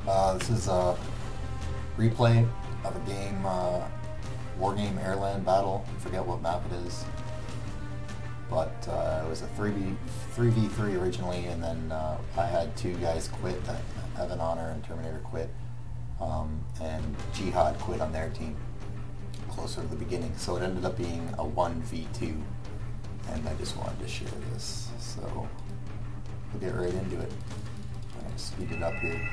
This is a replay of a game, Wargame AirLand battle. I forget what map it is, but it was a 3v3 originally, and then I had two guys quit. Evan Honor and Terminator quit, and Jihad quit on their team closer to the beginning. So it ended up being a 1v2, and I just wanted to share this. So we'll get right into it. I'm going to speed it up here.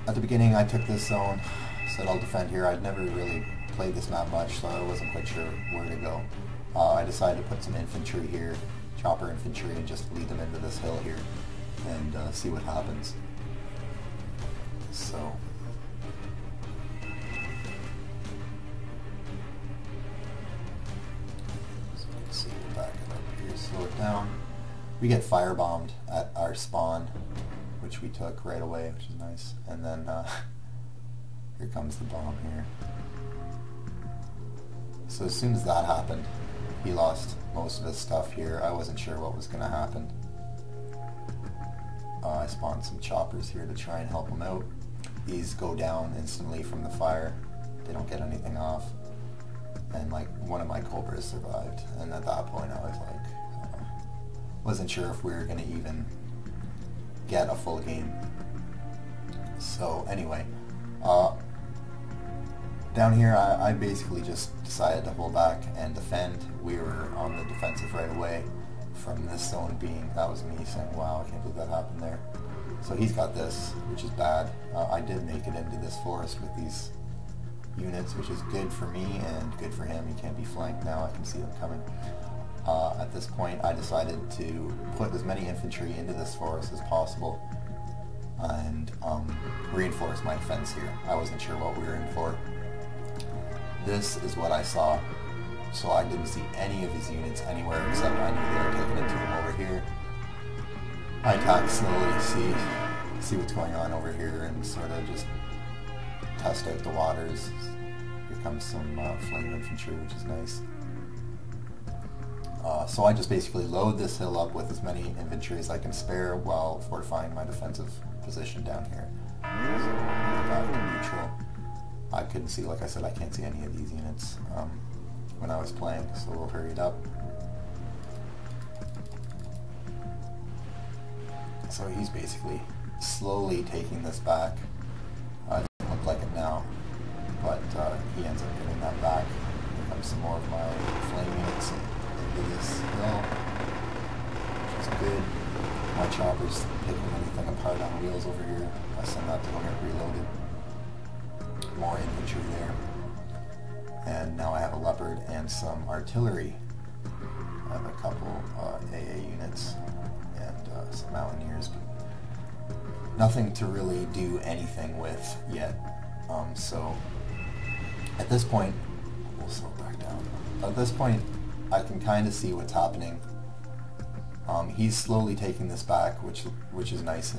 At the beginning I took this zone, said I'll defend here. I'd never really played this map much, so I wasn't quite sure where to go. I decided to put some infantry here, chopper infantry, and just lead them into this hill here and see what happens. So see, we'll back it up here, slow it down. We get firebombed at our spawn, which we took right away, which is nice. And then here comes the bomb here. So as soon as that happened, he lost most of his stuff here. I wasn't sure what was going to happen. I spawned some choppers here to try and help him out. These go down instantly from the fire. They don't get anything off. And like one of my Cobras survived. And at that point I was like, wasn't sure if we were going to even get a full game. So anyway, down here I basically just decided to hold back and defend. We were on the defensive right away from this zone being, that was me saying, wow, I can't believe that happened there. So he's got this, which is bad. I did make it into this forest with these units, which is good for me and good for him. He can't be flanked now, I can see them coming. At this point I decided to put as many infantry into this forest as possible and reinforce my defense here. I wasn't sure what we were in for. This is what I saw, so I didn't see any of his units anywhere except I knew they were taking it to him over here. I attack slowly, see what's going on over here and sort of just test out the waters. Here comes some flame infantry, which is nice. So I just basically load this hill up with as many infantry as I can spare while fortifying my defensive position down here. So back to neutral. I couldn't see, like I said, I can't see any of these units when I was playing, so we'll hurry it up. So he's basically slowly taking this back. It doesn't look like it now, but he ends up getting that back. Here comes some more of my flame units into this hill, which is good. My chopper's picking anything apart on wheels over here. I send that to go get reloaded. More infantry there. And now I have a leopard and some artillery. I have a couple AA units and some mountaineers, but nothing to really do anything with yet. So at this point, we'll slow back down. At this point, I can kind of see what's happening. He's slowly taking this back, which is nice.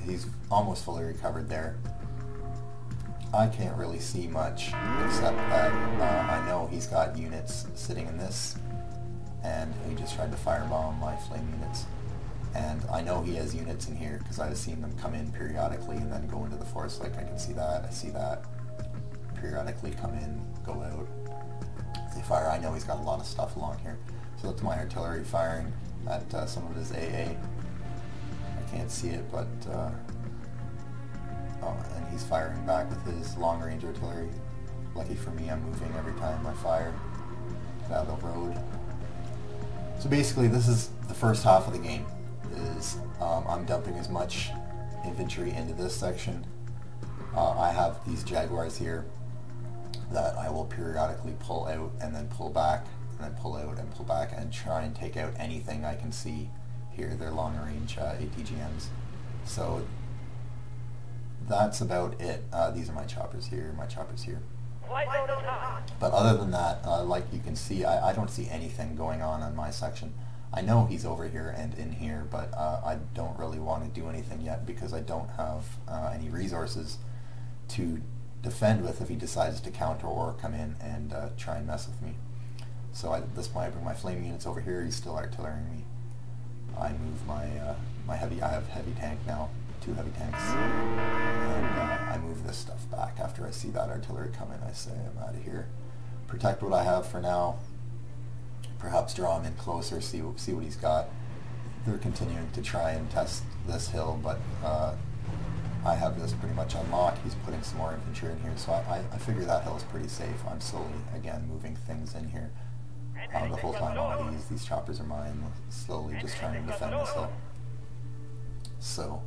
He's almost fully recovered there. I can't really see much except that I know he's got units sitting in this, and he just tried to firebomb my flame units. And I know he has units in here because I've seen them come in periodically and then go into the forest. Like I can see that, I see that. Periodically come in, go out. They fire. I know he's got a lot of stuff along here. So that's my artillery firing at some of his AA. I can't see it, but and he's firing back with his long-range artillery. Lucky for me, I'm moving every time I fire. Get out of the road. So basically, this is the first half of the game. I'm dumping as much infantry into this section. I have these Jaguars here that I will periodically pull out and then pull back, and then pull out and pull back, and try and take out anything I can see here. They're long-range ATGMs. So that's about it. These are my choppers here, my choppers here. But other than that, like you can see, I don't see anything going on my section. I know he's over here and in here, but I don't really want to do anything yet because I don't have any resources to defend with if he decides to counter or come in and try and mess with me. So at this point I bring my flame units over here. He's still artillerying me. I move my I have heavy tank now 2 heavy tanks. And I move this stuff back after I see that artillery come in. I say, I'm out of here. Protect what I have for now. Perhaps draw him in closer, see what he's got. They're continuing to try and test this hill, but I have this pretty much unlocked. He's putting some more infantry in here, so I figure that hill's pretty safe. I'm slowly, again, moving things in here. The whole time on these choppers are mine, slowly just trying to defend this hill. So,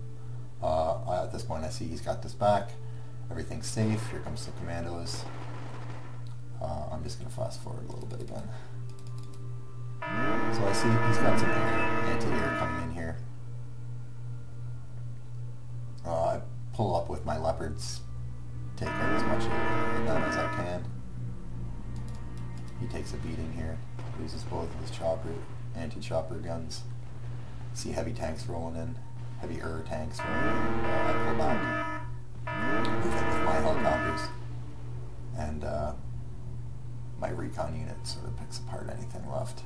at this point I see he's got this back. Everything's safe. Here comes the commandos. I'm just going to fast forward a little bit again. So I see he's got some anti-air coming in here. I pull up with my leopards, take out as much of them as I can. He takes a beating here, loses both of his anti-chopper guns. See heavy tanks rolling in, heavy tanks rolling in. I pull back, move in with my helicopters, and my recon unit sort of picks apart anything left.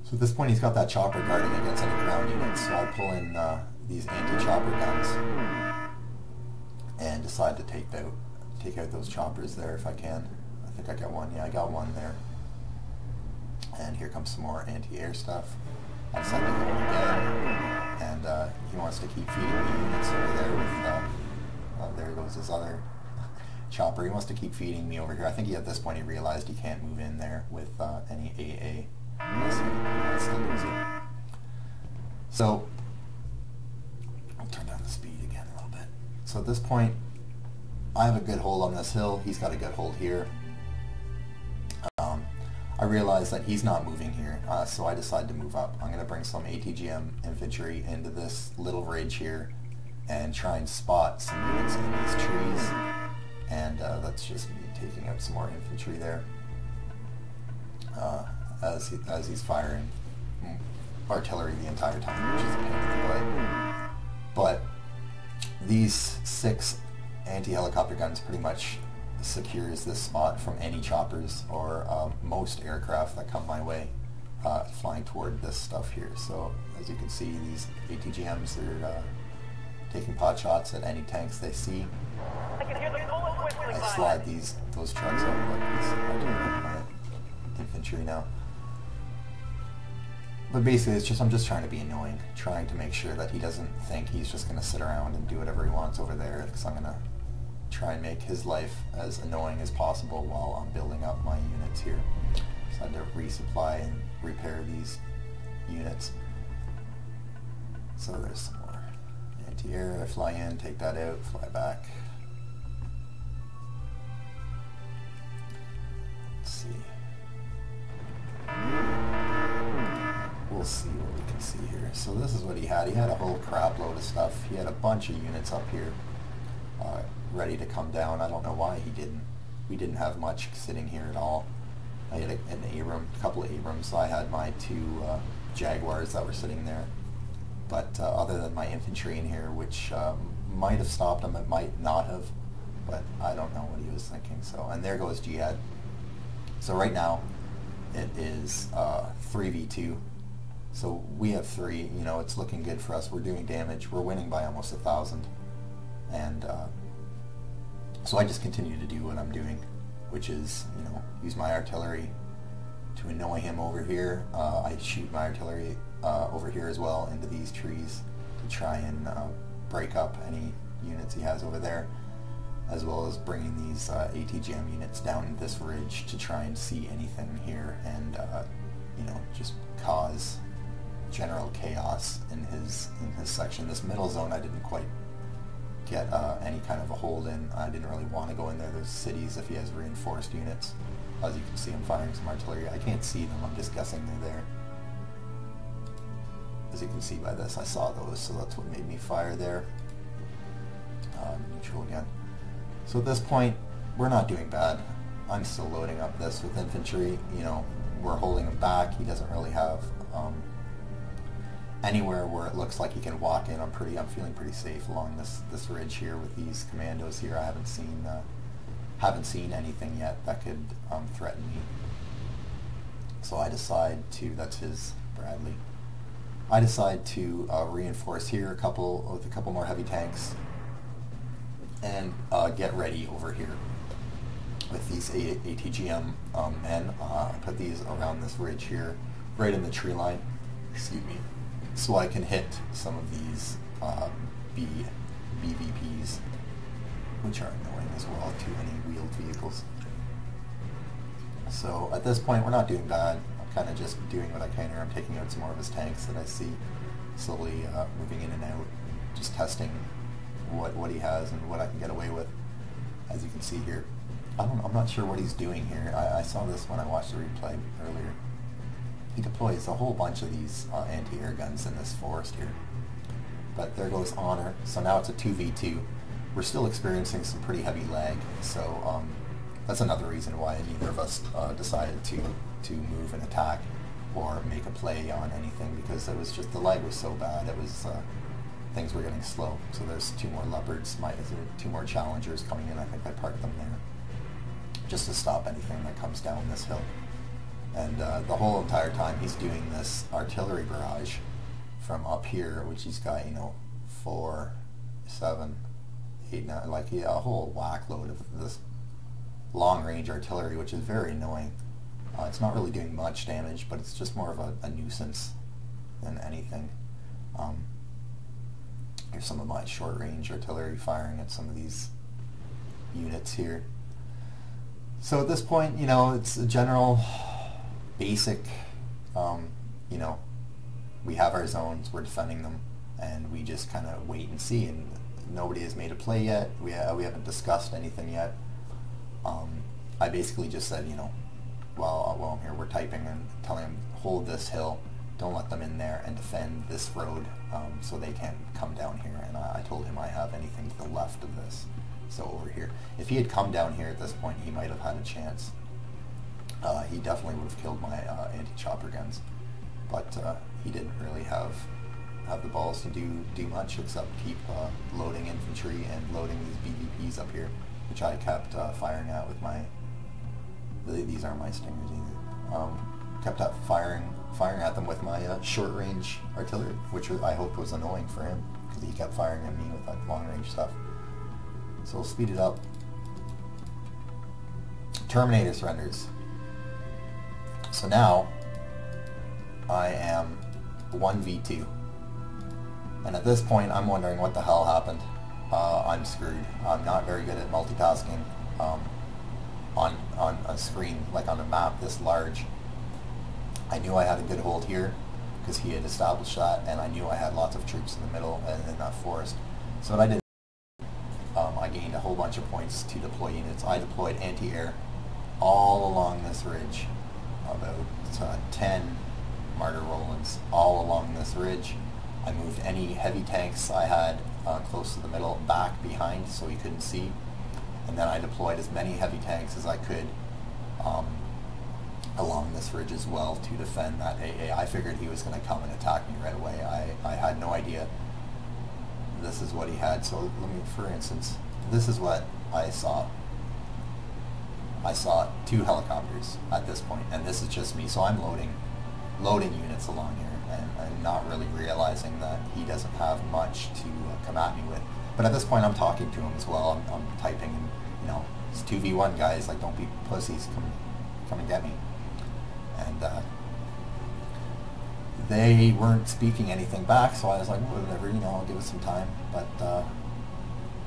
So at this point he's got that chopper guarding against any ground units, so I pull in these anti-chopper guns and decide to take out those choppers there if I can. I think I got one. Yeah, I got one there. And here comes some more anti-air stuff. I decide to hit him again, and he wants to keep feeding me units over there with, there goes his other chopper. He wants to keep feeding me over here. I think at this point he realized he can't move in there with any AA unless he wants to lose it. So, I'll turn down the speed again a little bit. So at this point, I have a good hold on this hill. He's got a good hold here. I realize that he's not moving here, so I decide to move up. I'm going to bring some ATGM infantry into this little ridge here and try and spot some units in these trees. And that's just me taking out some more infantry there as he's firing artillery the entire time, which is a pain in the butt. But these 6 anti-helicopter guns pretty much secures this spot from any choppers or most aircraft that come my way flying toward this stuff here. So as you can see, these ATGMs are taking pot shots at any tanks they see. I slide those trucks out like these artillery my infantry now. But basically I'm just trying to be annoying, trying to make sure that he doesn't think he's just going to sit around and do whatever he wants over there, because I'm going to try and make his life as annoying as possible while I'm building up my units here. So I had to resupply and repair these units. So there's some more anti-air. I fly in, take that out, fly back. Let's see. We'll see what we can see here. So this is what he had. He had a whole crap load of stuff. He had a bunch of units up here ready to come down. I don't know why he didn't. We didn't have much sitting here at all. I had a couple of Abrams. So I had my 2 Jaguars that were sitting there. But other than my infantry in here, which might have stopped him, it might not have. But I don't know what he was thinking. So, and there goes Jihad. So right now, it is 3v2. So we have 3. You know, it's looking good for us. We're doing damage. We're winning by almost 1,000. And so I just continue to do what I'm doing, which is, you know, use my artillery to annoy him over here. I shoot my artillery over here as well into these trees to try and break up any units he has over there, as well as bringing these ATGM units down this ridge to try and see anything here and you know, just cause general chaos in his section. This middle zone I didn't quite get any kind of a hold in. I didn't really want to go in there. There's cities if he has reinforced units. As you can see, I'm firing some artillery. I can't see them, I'm just guessing they're there. As you can see by this, I saw those, so that's what made me fire there. Neutral again. So at this point, we're not doing bad. I'm still loading up this with infantry. You know, we're holding him back. He doesn't really have anywhere where it looks like he can walk in. I'm feeling pretty safe along this ridge here with these commandos here. I haven't seen anything yet that could threaten me. So I decide to, that's his Bradley. I decide to reinforce here with a couple more heavy tanks, and get ready over here with these ATGM men. I put these around this ridge here, right in the tree line, excuse me, so I can hit some of these BVPs, which are annoying as well, too many wheeled vehicles. So at this point we're not doing bad. I'm kind of just doing what I can here. I'm taking out some more of his tanks that I see slowly moving in and out, just testing what he has and what I can get away with. As you can see here, I'm not sure what he's doing here. I saw this when I watched the replay earlier. He deploys a whole bunch of these anti-air guns in this forest here. But there goes Honor. So now it's a 2v2. We're still experiencing some pretty heavy lag, so that's another reason why neither of us decided to move and attack or make a play on anything, because it was just, the lag was so bad. It was things were getting slow. So there's two more leopards, two more challengers coming in. I think I parked them there just to stop anything that comes down this hill. And the whole entire time he's doing this artillery barrage from up here, which he's got, 4, 7, 8, 9, like a whole whack load of this long-range artillery, which is very annoying. It's not really doing much damage, but it's just more of a nuisance than anything. Here's some of my short-range artillery firing at some of these units here. So at this point, it's a general basic, we have our zones, we're defending them, and we just kind of wait and see, and nobody has made a play yet. We haven't discussed anything yet. I basically just said, while I'm here, we're typing and telling them, hold this hill, don't let them in there, and defend this road so they can't come down here. And I told him I have anything to the left of this, so over here. If he had come down here at this point, he might have had a chance. He definitely would have killed my anti-chopper guns, but he didn't really have the balls to do much except keep loading infantry and loading these BVPs up here, which I kept firing at with my, these aren't my Stingers either, kept firing at them with my short-range artillery, which I hoped was annoying for him, because he kept firing at me with that long-range stuff. So we'll speed it up. Terminator surrenders. So now I am 1v2. And at this point I'm wondering what the hell happened. I'm screwed. I'm not very good at multitasking on a screen, like on a map this large. I knew I had a good hold here because he had established that, and I knew I had lots of troops in the middle and in that forest. So what I did, I gained a whole bunch of points to deploy units. I deployed anti-air all along this ridge, about 10 Martyr Rolands all along this ridge. I moved any heavy tanks I had close to the middle back behind so he couldn't see, and then I deployed as many heavy tanks as I could along this ridge as well to defend that AA. I figured he was going to come and attack me right away. I had no idea this is what he had. So let me, for instance, this is what I saw. I saw 2 helicopters at this point, and this is just me, so I'm loading units along here, and not really realizing that he doesn't have much to come at me with. But at this point I'm talking to him as well. I'm typing, and it's 2v1, guys, like, don't be pussies, come and get me. And they weren't speaking anything back, so I was like, whatever, I'll give it some time. But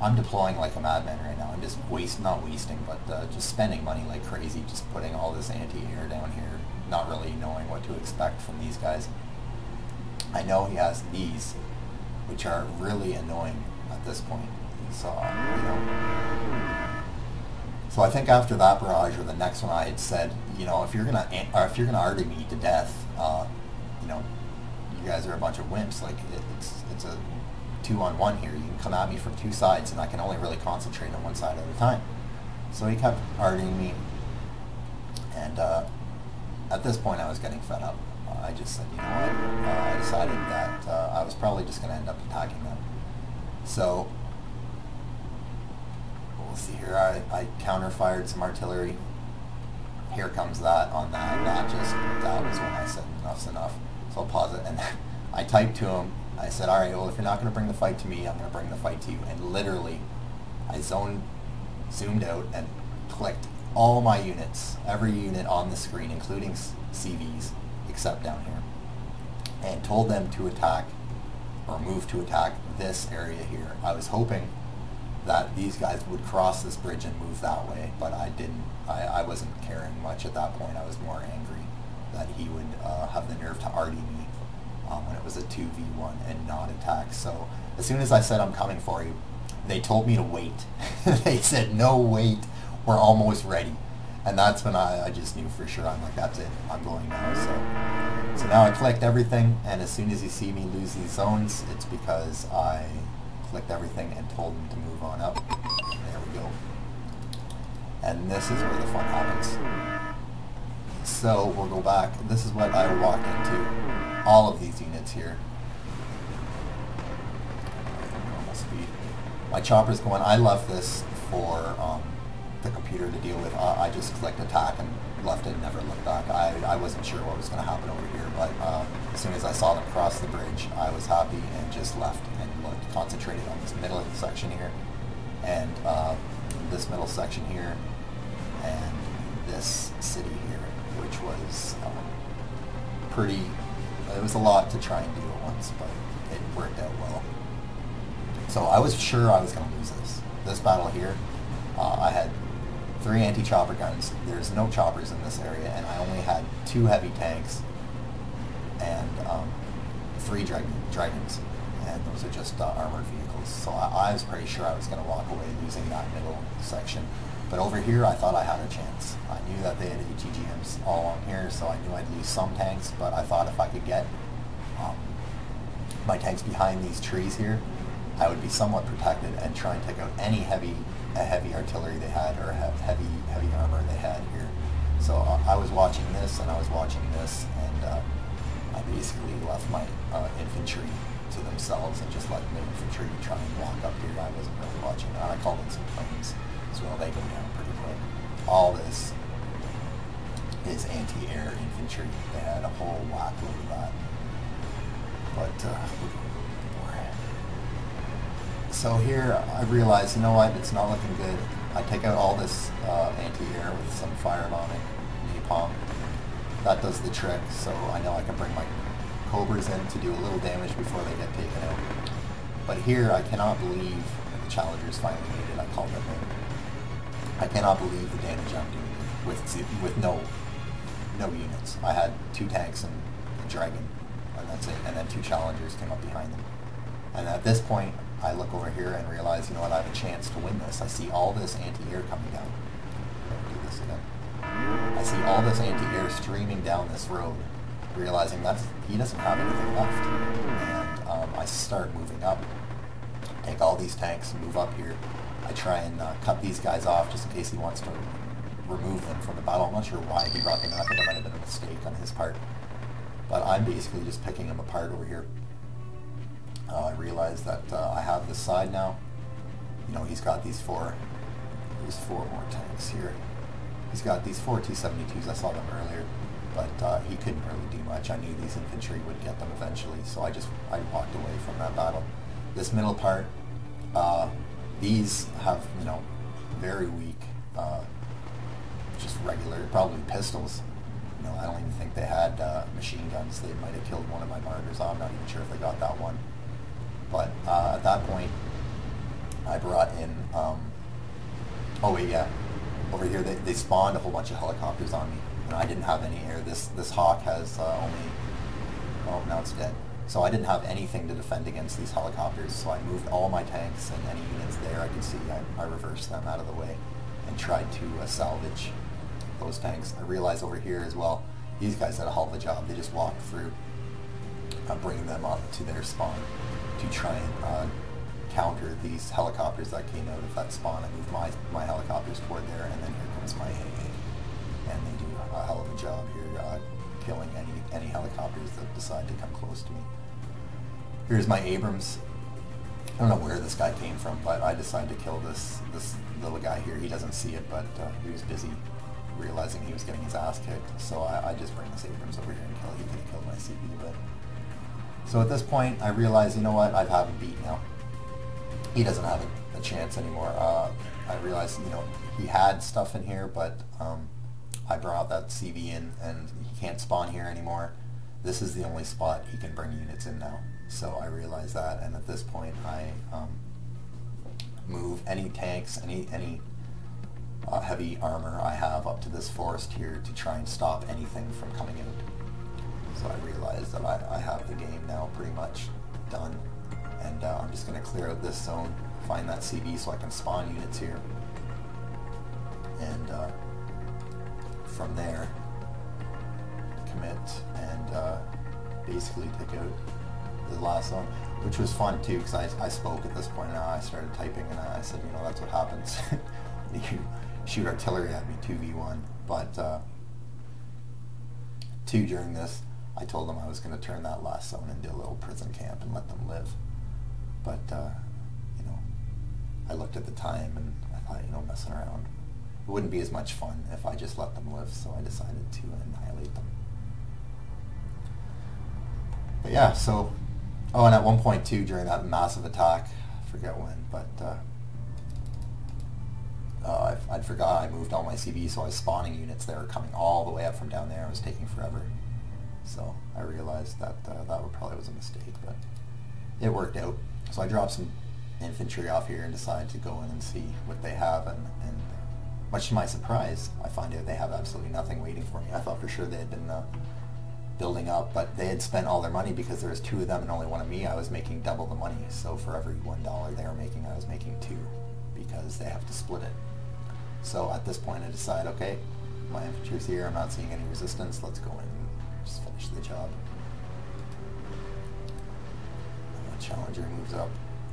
I'm deploying like a madman right now. I'm just not wasting, but just spending money like crazy, just putting all this anti-air down here, not really knowing what to expect from these guys. I know he has these, which are really annoying at this point. So, so I think after that barrage or the next one, I had said, if you're gonna argue me to death, you guys are a bunch of wimps. Like, it's a 2-on-1 here. You can come at me from 2 sides, and I can only really concentrate on one side at a time. So he kept arguing me, and at this point I was getting fed up. I just said, I decided that I was probably just going to end up attacking them. So we'll see here. I counter-fired some artillery. Here comes that on that. That was when I said enough's enough. So I'll pause it, and I typed to him, I said, alright, well if you're not going to bring the fight to me, I'm going to bring the fight to you. And literally, I zoomed out and clicked all my units, every unit on the screen, including CVs, except down here, and told them to attack, or move to attack this area here. I was hoping that these guys would cross this bridge and move that way, but I didn't. I wasn't caring much at that point. I was more angry that he would have the nerve to arty me when it was a 2v1 and not attack. So as soon as I said I'm coming for you, they told me to wait. They said, no, wait, we're almost ready. And that's when I just knew for sure. I'm like, that's it, I'm going now. So now I clicked everything, and as soon as you see me lose these zones, it's because I clicked everything and told them to move on up. There we go. And this is where the fun happens. So we'll go back. This is what I walked into. All of these units here. Normal speed. My chopper's going. I left this for the computer to deal with. I just clicked attack and left it and never looked back. I wasn't sure what was going to happen over here, but as soon as I saw them cross the bridge, I was happy and just left and looked, concentrated on this middle section here, and this middle section here, and this city here, which was pretty, it was a lot to try and do at once, but it worked out well. So I was sure I was going to lose this battle here. I had 3 anti-chopper guns. There's no choppers in this area, and I only had 2 heavy tanks and 3 dragons, and those are just armored vehicles. So I was pretty sure I was going to walk away losing that middle section. But over here, I thought I had a chance. I knew that they had ATGMs all along here, so I knew I'd lose some tanks, but I thought if I could get my tanks behind these trees here, I would be somewhat protected and try and take out any heavy artillery they had, or heavy armor they had here. So I was watching this, and I was watching this, and I basically left my infantry to themselves and just let the infantry try and walk up here. I wasn't really watching that. I called in some planes as well. They go down pretty quick. All this is anti-air infantry. They had a whole whack load of that. But so here I realized, you know what, it's not looking good. I take out all this anti-air with some fire bombing, napalm. That does the trick, so I know I can bring my Cobras in to do a little damage before they get taken out. But here I cannot believe that the Challengers finally made it. I called them in. I cannot believe the damage I'm doing with no units. I had 2 tanks and a dragon, and that's it. And then 2 Challengers came up behind them. And at this point, I look over here and realize, you know what, I have a chance to win this. I see all this anti-air coming down. Do this again. I see all this anti-air streaming down this road, realizing that he doesn't have anything left. And I start moving up, take all these tanks, move up here. I try and cut these guys off just in case he wants to remove them from the battle. I'm not sure why he brought them in. I think it might have been a mistake on his part. But I'm basically just picking them apart over here. I realize that I have this side now. You know, he's got these 4. There's 4 more tanks here. He's got these 4 T-72s. I saw them earlier, but he couldn't really do much. I knew these infantry would get them eventually, so I walked away from that battle. This middle part, these have, you know, very weak, just regular, probably pistols. You know, I don't even think they had machine guns. They might have killed one of my martyrs. I'm not even sure if they got that one. But at that point, I brought in, oh wait, yeah, over here they spawned a whole bunch of helicopters on me, and I didn't have any air. This Hawk has only, oh, now it's dead. So I didn't have anything to defend against these helicopters, so I moved all my tanks and any units there I could see, I reversed them out of the way and tried to salvage those tanks. I realized over here as well, these guys did a hell of a job. They just walked through, bringing them up to their spawn to try and counter these helicopters that came out of that spawn. I moved my helicopters toward there, and then here comes my AA, and they do a hell of a job here, killing any helicopters that decide to come close to me. Here's my Abrams. I don't know where this guy came from, but I decided to kill this little guy here. He doesn't see it, but he was busy realizing he was getting his ass kicked, so I just bring this Abrams over here and kill. He could have killed my CB, but So at this point, I realized, you know what, I've had him beat now. He doesn't have a chance anymore. I realized, you know, he had stuff in here, but I brought that CV in, and he can't spawn here anymore. This is the only spot he can bring units in now. So I realized that, and at this point, I move any tanks, any heavy armor I have up to this forest here to try and stop anything from coming out. So I realized that I have the game now pretty much done, and I'm just going to clear out this zone, find that CV so I can spawn units here, and from there commit and basically take out the last zone, which was fun too, because I spoke at this point, and I started typing, and I said, you know, that's what happens. You shoot artillery at me 2v1, but 2 during this, I told them I was going to turn that last zone into a little prison camp and let them live. But, you know, I looked at the time and I thought, you know, messing around, it wouldn't be as much fun if I just let them live, so I decided to annihilate them. But yeah, so, oh, and at one point too, during that massive attack, I forget when, but I'd forgot I moved all my CV, so I was spawning units that were coming all the way up from down there. It was taking forever. So I realized that that probably was a mistake, but it worked out. So I dropped some infantry off here and decided to go in and see what they have, and much to my surprise, I find out they have absolutely nothing waiting for me. I thought for sure they had been building up, but they had spent all their money because there was 2 of them and only 1 of me. I was making double the money, so for every $1 they were making, I was making 2, because they have to split it. So at this point I decide, okay, my infantry's here, I'm not seeing any resistance, let's go in and just finish the job. And the Challenger moves up,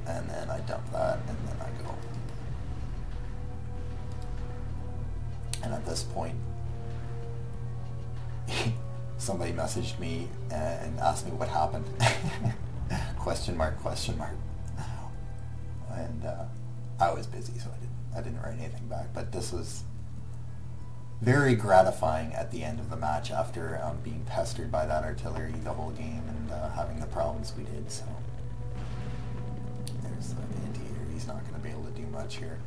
and then I dump that, and then I go. And at this point, somebody messaged me and asked me what happened. Question mark, question mark. And I was busy, so I didn't write anything back. But this was very gratifying at the end of the match after being pestered by that artillery the whole game and having the problems we did. So there's the anti-air. He's not going to be able to do much here.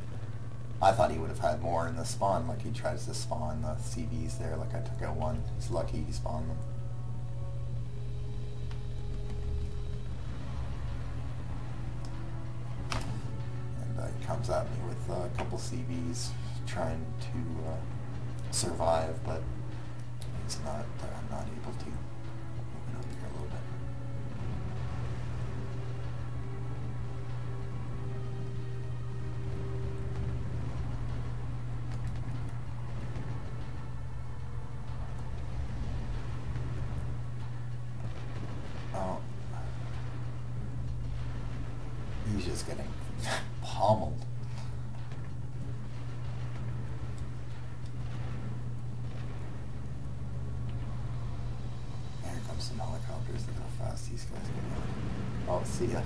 I thought he would have had more in the spawn, like he tries to spawn the CVs there, like I took out 1. He's lucky he spawned them. And he comes at me with a couple CVs trying to survive, but he's not able to. Moving up here a little bit. He's just getting pommeled. Here comes some helicopters. Look how fast these guys get. Oh, see ya.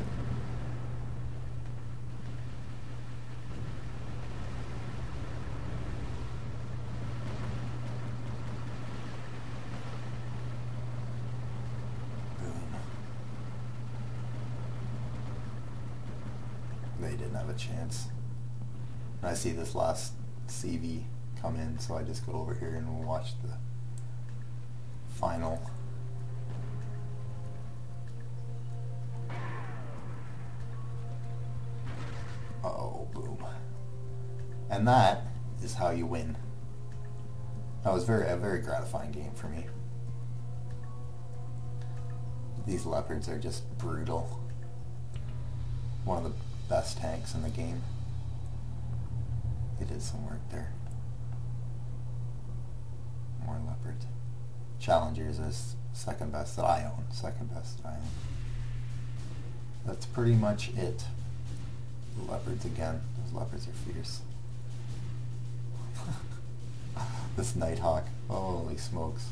They didn't have a chance. And I see this last CV come in, so I just go over here and we'll watch the final. Oh, boom. And that is how you win. That was a very gratifying game for me. These leopards are just brutal. One of the best tanks in the game. They did some work there. More leopards. Challengers is second best that I own. Second best that I own. That's pretty much it. The leopards again. Those leopards are fierce. This Nighthawk. Holy smokes.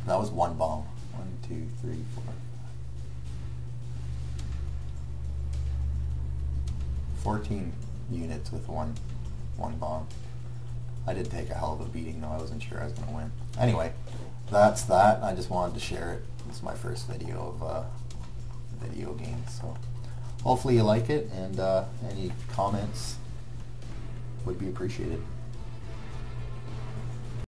That was 1 bomb. 1, 2, 3, 4. 14 units with one bomb. I did take a hell of a beating though. I wasn't sure I was going to win. Anyway, that's that. I just wanted to share it It's my first video of video games, so hopefully you like it, and any comments would be appreciated.